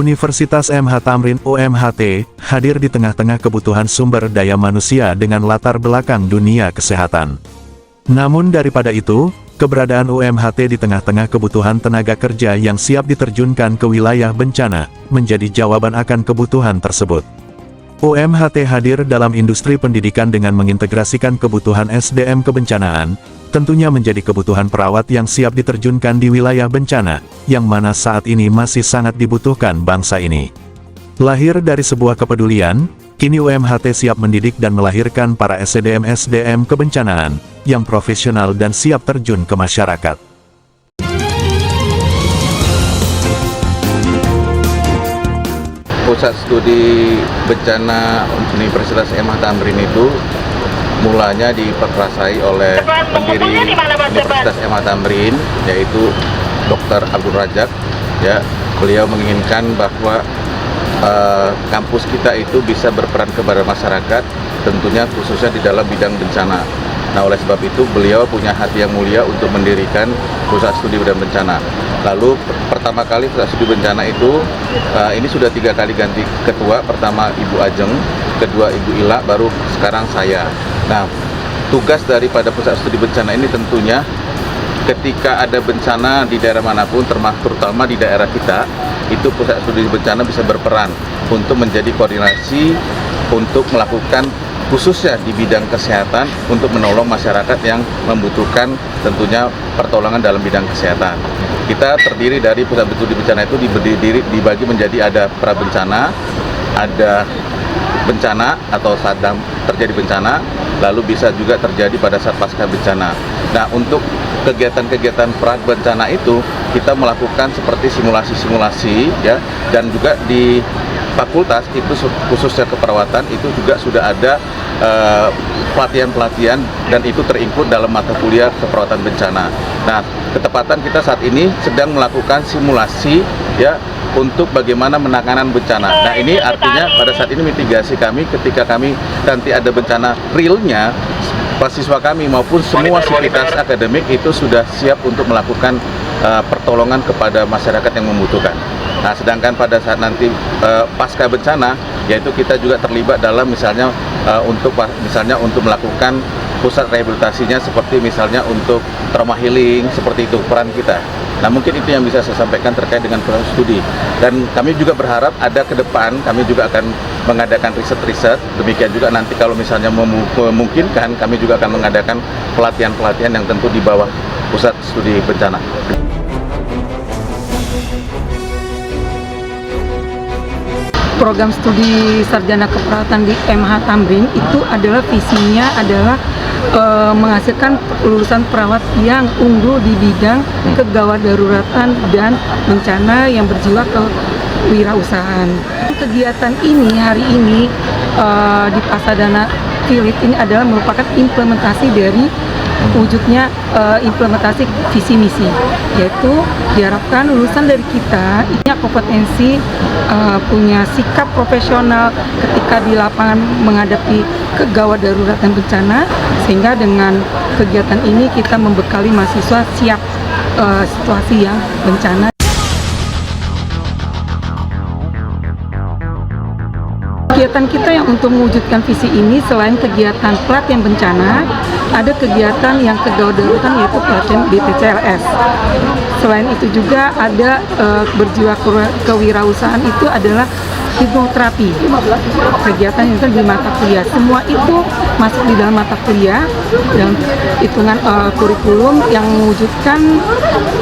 Universitas MH Tamrin UMHT hadir di tengah-tengah kebutuhan sumber daya manusia dengan latar belakang dunia kesehatan. Namun daripada itu, keberadaan UMHT di tengah-tengah kebutuhan tenaga kerja yang siap diterjunkan ke wilayah bencana, menjadi jawaban akan kebutuhan tersebut. UMHT hadir dalam industri pendidikan dengan mengintegrasikan kebutuhan SDM kebencanaan, tentunya menjadi kebutuhan perawat yang siap diterjunkan di wilayah bencana, yang mana saat ini masih sangat dibutuhkan bangsa ini. Lahir dari sebuah kepedulian, kini UMHT siap mendidik dan melahirkan para SDM-SDM kebencanaan, yang profesional dan siap terjun ke masyarakat. Pusat Studi Bencana Universitas MH Tamrin itu mulanya diperkasai oleh pendiri Universitas MH Tamrin, yaitu Dr. Abdul Razak. Ya, beliau menginginkan bahwa kampus kita itu bisa berperan kepada masyarakat, tentunya khususnya di dalam bidang bencana. Nah, oleh sebab itu beliau punya hati yang mulia untuk mendirikan Pusat Studi dan Bencana. Lalu pertama kali Pusat Studi Bencana itu ini sudah 3 kali ganti ketua. Pertama Ibu Ajeng, kedua Ibu Ila, baru sekarang saya. Nah, tugas daripada Pusat Studi Bencana ini tentunya ketika ada bencana di daerah manapun, terutama di daerah kita, itu Pusat Studi Bencana bisa berperan untuk menjadi koordinasi untuk melakukan khususnya di bidang kesehatan untuk menolong masyarakat yang membutuhkan tentunya pertolongan dalam bidang kesehatan. Kita terdiri dari Pusat Studi Bencana itu dibagi menjadi ada prabencana, ada bencana atau sedang terjadi bencana, lalu bisa juga terjadi pada saat pasca bencana. Nah, untuk kegiatan-kegiatan prabencana itu kita melakukan seperti simulasi-simulasi ya, dan juga di fakultas itu khususnya keperawatan itu juga sudah ada pelatihan-pelatihan dan itu terinklut dalam mata kuliah keperawatan bencana. Nah, ketepatan kita saat ini sedang melakukan simulasi ya untuk bagaimana penanganan bencana. Nah, ini artinya pada saat ini mitigasi kami ketika kami nanti ada bencana realnya, mahasiswa kami maupun semua sivitas akademik itu sudah siap untuk melakukan pertolongan kepada masyarakat yang membutuhkan. Nah, sedangkan pada saat nanti pasca bencana, yaitu kita juga terlibat dalam misalnya untuk melakukan pusat rehabilitasinya, seperti misalnya untuk trauma healing, seperti itu peran kita. Nah, mungkin itu yang bisa saya sampaikan terkait dengan program studi. Dan kami juga berharap ada ke depan, kami juga akan mengadakan riset-riset. Demikian juga nanti kalau misalnya memungkinkan, kami juga akan mengadakan pelatihan-pelatihan yang tentu di bawah Pusat Studi Bencana. Program studi sarjana keperawatan di MH Tamrin itu adalah visinya adalah menghasilkan lulusan perawat yang unggul di bidang kegawat daruratan dan bencana yang berjiwa kewirausahaan. Kegiatan ini hari ini di Pasadena Philip ini adalah merupakan implementasi dari wujudnya implementasi visi misi, yaitu diharapkan lulusan dari kita punya kompetensi, punya sikap profesional ketika di lapangan menghadapi kegawat darurat dan bencana, sehingga dengan kegiatan ini kita membekali mahasiswa siap situasi yang bencana. Kegiatan kita yang untuk mewujudkan visi ini, selain kegiatan pelatihan bencana, ada kegiatan yang kegawat daruratan, yaitu pelatihan BPCLS. Selain itu juga ada berjiwa kewirausahaan, itu adalah hipnoterapi. Kegiatan yang di mata kuliah, semua itu masuk di dalam mata kuliah dan hitungan kurikulum yang mewujudkan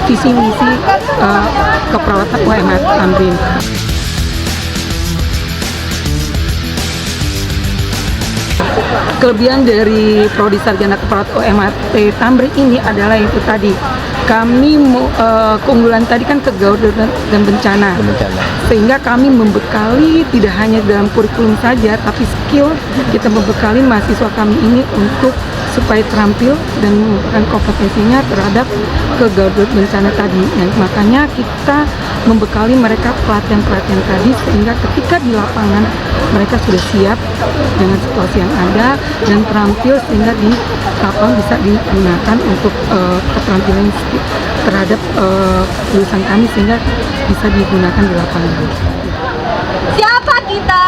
visi misi keperawatan UMH Tamrin. Kelebihan dari Prodi Sarjana Keperawatan UMHT Tamrin ini adalah itu tadi, kami keunggulan tadi kan kegawat dan bencana, sehingga kami membekali tidak hanya dalam kurikulum saja, tapi skill kita membekali mahasiswa kami ini untuk supaya terampil dan mengumpulkan kompetensinya terhadap kegawat bencana tadi. Nah, makanya kita membekali mereka pelatihan-pelatihan tadi, sehingga ketika di lapangan mereka sudah siap dengan situasi yang ada dan terampil, sehingga di lapangan bisa digunakan untuk keterampilan terhadap lulusan kami, sehingga bisa digunakan di lapangan. Siapa kita?